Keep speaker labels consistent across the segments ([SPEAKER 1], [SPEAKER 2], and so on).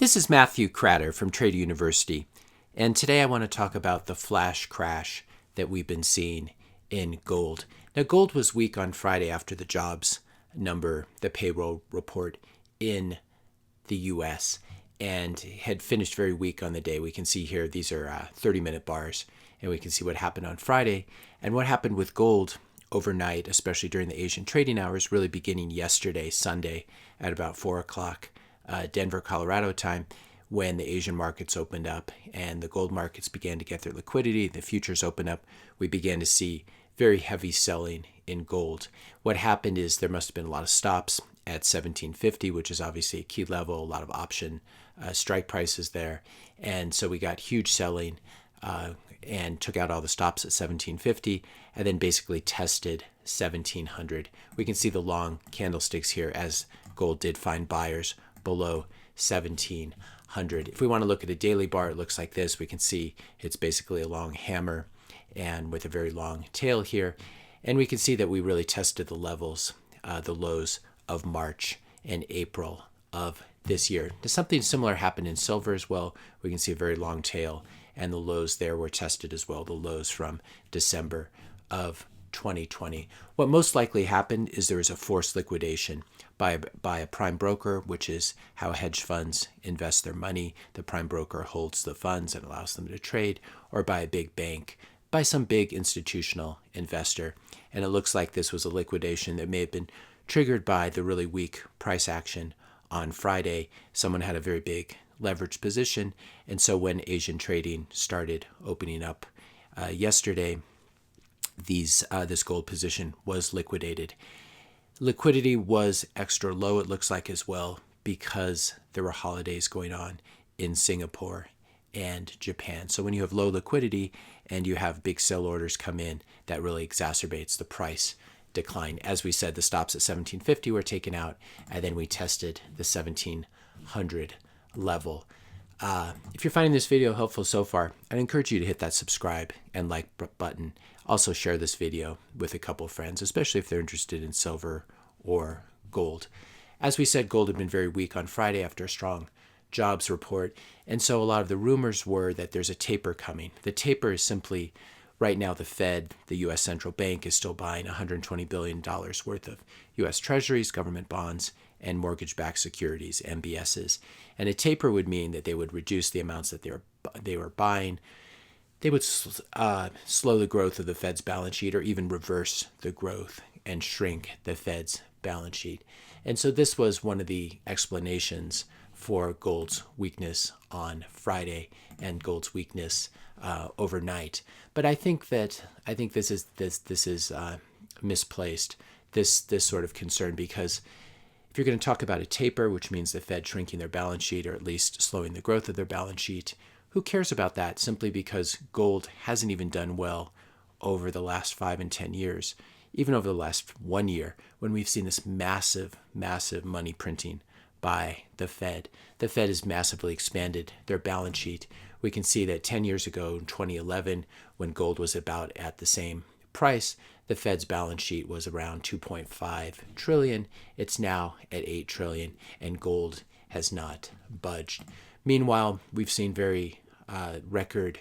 [SPEAKER 1] This is Matthew Cratter from Trader University, and today I want to talk about the flash crash that we've been seeing in gold. Now, gold was weak on Friday after the jobs number, the payroll report in the U.S., and had finished very weak on the day. We can see here, these are 30-minute bars, and we can see what happened on Friday and what happened with gold overnight, especially during the Asian trading hours, really beginning yesterday, Sunday, at about 4 o'clock. Denver, Colorado time, when the Asian markets opened up and the gold markets began to get their liquidity, the futures opened up, we began to see very heavy selling in gold. What happened is there must have been a lot of stops at 1750, which is obviously a key level, a lot of option strike prices there. And so we got huge selling and took out all the stops at 1750 and then basically tested 1700. We can see the long candlesticks here as gold did find buyers below 1700. If we want to look at a daily bar, it looks like this. We can see it's basically a long hammer and with a very long tail here. And we can see that we really tested the levels, the lows of March and April of this year. Now, something similar happened in silver as well. We can see a very long tail and the lows there were tested as well, the lows from December of 2020. What most likely happened is there was a forced liquidation by a prime broker, which is how hedge funds invest their money. The prime broker holds the funds and allows them to trade, or by a big bank, by some big institutional investor. And it looks like this was a liquidation that may have been triggered by the really weak price action on Friday. Someone had a very big leverage position, and so when Asian trading started opening up yesterday, this gold position was liquidated. Liquidity was extra low, it looks like, as well, because there were holidays going on in Singapore and Japan. So when you have low liquidity and you have big sell orders come in, that really exacerbates the price decline. As we said, the stops at 1750 were taken out, and then we tested the 1700 level. If you're finding this video helpful so far, I'd encourage you to hit that subscribe and like button. Also share this video with a couple of friends, especially if they're interested in silver or gold. As we said, gold had been very weak on Friday after a strong jobs report, and so a lot of the rumors were that there's a taper coming. The taper is simply, right now the Fed, the U.S. Central Bank, is still buying $120 billion worth of U.S. Treasuries, government bonds, and mortgage-backed securities, MBSs. And a taper would mean that they would reduce the amounts that they were buying. They would slow the growth of the Fed's balance sheet, or even reverse the growth and shrink the Fed's balance sheet. And so this was one of the explanations for gold's weakness on Friday and gold's weakness overnight. But I think this is misplaced, this sort of concern, because if you're going to talk about a taper, which means the Fed shrinking their balance sheet or at least slowing the growth of their balance sheet, who cares about that? Simply because gold hasn't even done well over the last 5 and 10 years, even over the last 1 year, when we've seen this massive money printing by the Fed. The Fed has massively expanded their balance sheet. We can see that 10 years ago, in 2011, when gold was about at the same price, the Fed's balance sheet was around 2.5 trillion. It's now at 8 trillion, and gold has not budged. Meanwhile, we've seen very record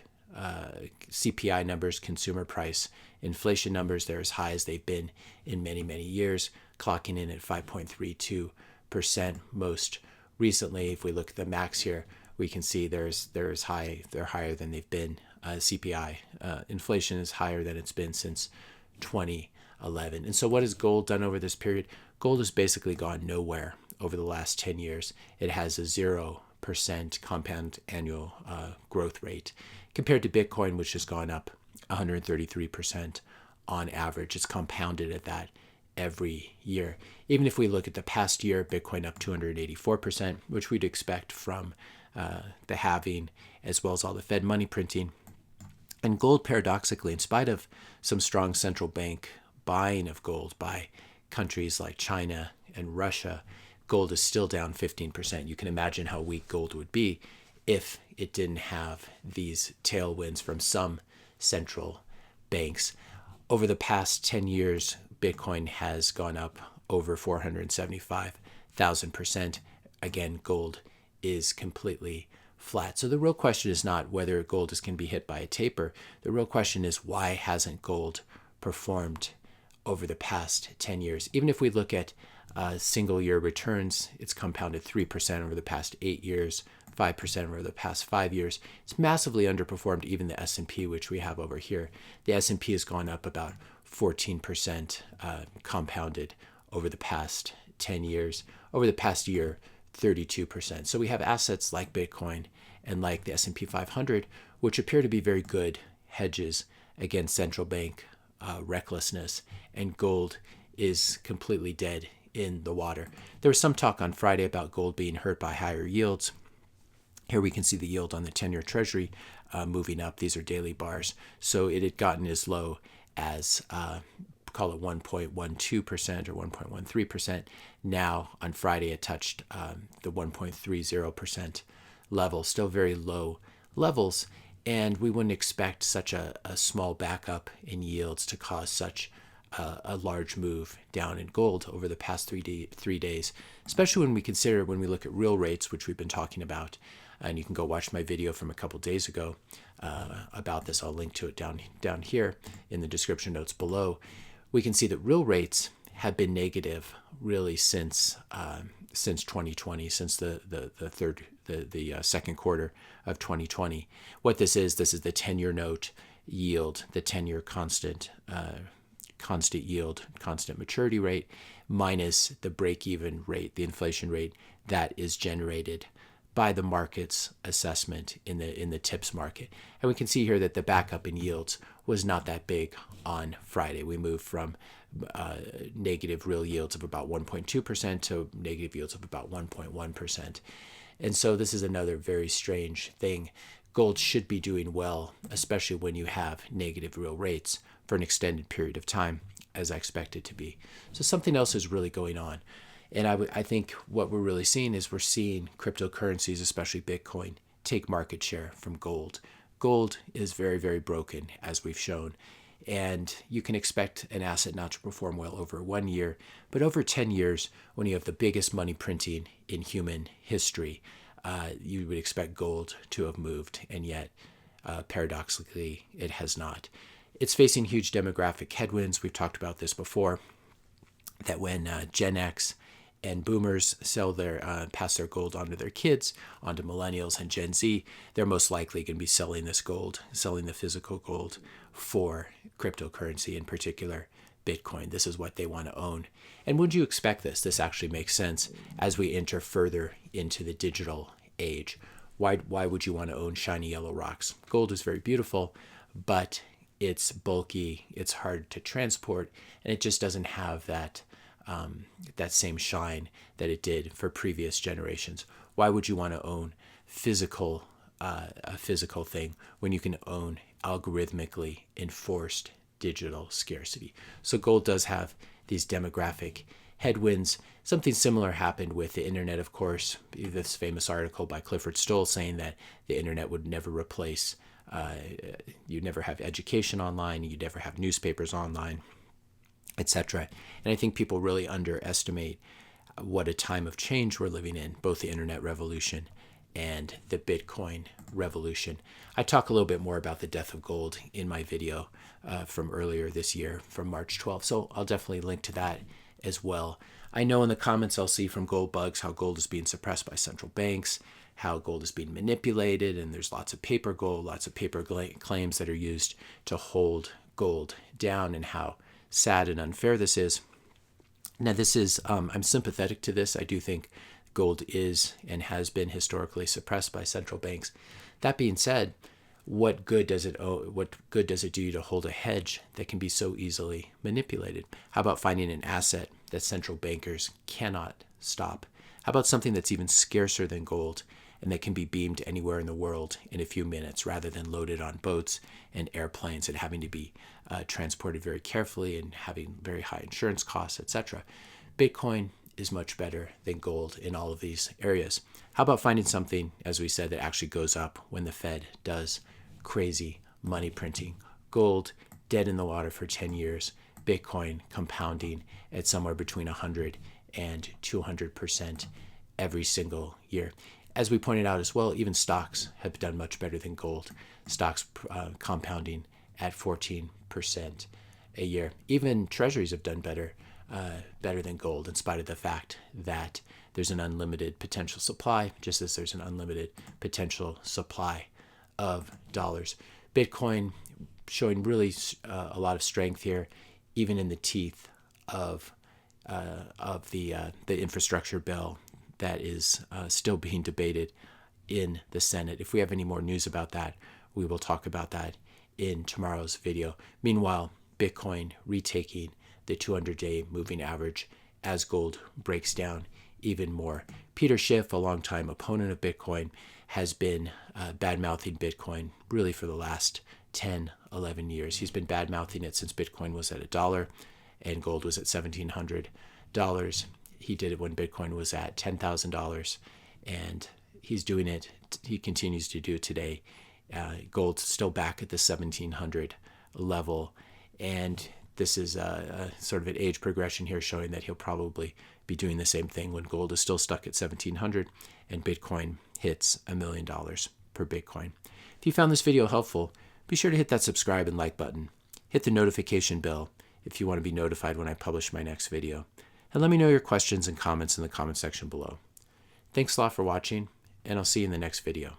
[SPEAKER 1] CPI numbers, consumer price inflation numbers. They're as high as they've been in many, many years, clocking in at 5.32% most recently. If we look at the max here, we can see they're higher than they've been. CPI inflation is higher than it's been since 2011. And so what has gold done over this period? Gold has basically gone nowhere over the last 10 years. It has a 0% compound annual growth rate compared to Bitcoin, which has gone up 133% on average. It's compounded at that every year. Even if we look at the past year, Bitcoin up 284%, which we'd expect from the halving as well as all the Fed money printing. And gold, paradoxically, in spite of some strong central bank buying of gold by countries like China and Russia, gold is still down 15%. You can imagine how weak gold would be if it didn't have these tailwinds from some central banks. Over the past 10 years, Bitcoin has gone up over 475,000%. Again, gold is completely flat. So the real question is not whether gold is going to be hit by a taper. The real question is, why hasn't gold performed over the past 10 years? Even if we look at single year returns, it's compounded 3% over the past 8 years, 5% over the past 5 years. It's massively underperformed even the S&P, which we have over here. The S&P has gone up about 14% compounded over the past 10 years. Over the past year, 32%. So we have assets like Bitcoin and like the S&P 500, which appear to be very good hedges against central bank recklessness, and gold is completely dead in the water. There was some talk on Friday about gold being hurt by higher yields. Here we can see the yield on the 10-year Treasury moving up. These are daily bars. So it had gotten as low as, call it 1.12% or 1.13%. Now on Friday it touched the 1.30% level, still very low levels. And we wouldn't expect such a small backup in yields to cause such a large move down in gold over the past 3 days, especially when we look at real rates, which we've been talking about. And you can go watch my video from a couple days ago about this. I'll link to it down here in the description notes below. We can see that real rates have been negative really since 2020, since the second quarter of 2020. What this is the 10-year note yield, the 10-year constant yield, constant maturity rate, minus the break-even rate, the inflation rate that is generated by the market's assessment in the TIPS market. And we can see here that the backup in yields was not that big on Friday. We moved from negative real yields of about 1.2% to negative yields of about 1.1%. And so this is another very strange thing. Gold should be doing well, especially when you have negative real rates for an extended period of time, as I expect it to be. So something else is really going on. And I think what we're really seeing is we're seeing cryptocurrencies, especially Bitcoin, take market share from gold. Gold is very, very broken, as we've shown. And you can expect an asset not to perform well over 1 year, but over 10 years, when you have the biggest money printing in human history, you would expect gold to have moved. And yet, paradoxically, it has not. It's facing huge demographic headwinds. We've talked about this before, that when Gen X and boomers pass their gold on to their kids, onto millennials and Gen Z, they're most likely going to be selling this gold, selling the physical gold for cryptocurrency, in particular Bitcoin. This is what they want to own. And would you expect this? This actually makes sense as we enter further into the digital age. Why would you want to own shiny yellow rocks? Gold is very beautiful, but it's bulky, it's hard to transport, and it just doesn't have that same shine that it did for previous generations. Why would you want to own a physical thing when you can own algorithmically enforced digital scarcity? So gold does have these demographic headwinds. Something similar happened with the internet, of course. This famous article by Clifford Stoll saying that the internet would never replace, you'd never have education online, you'd never have newspapers online, etc. And I think people really underestimate what a time of change we're living in, both the internet revolution and the Bitcoin revolution. I talk a little bit more about the death of gold in my video from earlier this year, from March 12th. So I'll definitely link to that as well. I know in the comments I'll see from gold bugs how gold is being suppressed by central banks, how gold is being manipulated, and there's lots of paper gold, lots of paper claims that are used to hold gold down, and how sad and unfair this is. Now this is, I'm sympathetic to this. I do think gold is and has been historically suppressed by central banks. That being said, what good does it do to hold a hedge that can be so easily manipulated? How about finding an asset that central bankers cannot stop? How about something that's even scarcer than gold and that can be beamed anywhere in the world in a few minutes, rather than loaded on boats and airplanes and having to be transported very carefully and having very high insurance costs, etc. Bitcoin is much better than gold in all of these areas. How about finding something, as we said, that actually goes up when the Fed does crazy money printing? Gold dead in the water for 10 years, Bitcoin compounding at somewhere between 100 and 200% every single year. As we pointed out as well, even stocks have done much better than gold. Stocks compounding at 14% a year. Even treasuries have done better than gold, in spite of the fact that there's an unlimited potential supply, just as there's an unlimited potential supply of dollars. Bitcoin showing really a lot of strength here, even in the teeth of the infrastructure bill that is still being debated in the Senate. If we have any more news about that, we will talk about that in tomorrow's video. Meanwhile, Bitcoin retaking the 200-day moving average as gold breaks down even more. Peter Schiff, a longtime opponent of Bitcoin, has been bad-mouthing Bitcoin really for the last 10, 11 years. He's been bad-mouthing it since Bitcoin was at $1 and gold was at $1,700. He did it when Bitcoin was at $10,000, and he's doing it. He continues to do it today. Gold's still back at the 1,700 level, and this is a sort of an age progression here, showing that he'll probably be doing the same thing when gold is still stuck at 1,700 and Bitcoin hits $1 million per Bitcoin. If you found this video helpful, be sure to hit that subscribe and like button. Hit the notification bell if you want to be notified when I publish my next video. And let me know your questions and comments in the comment section below. Thanks a lot for watching, and I'll see you in the next video.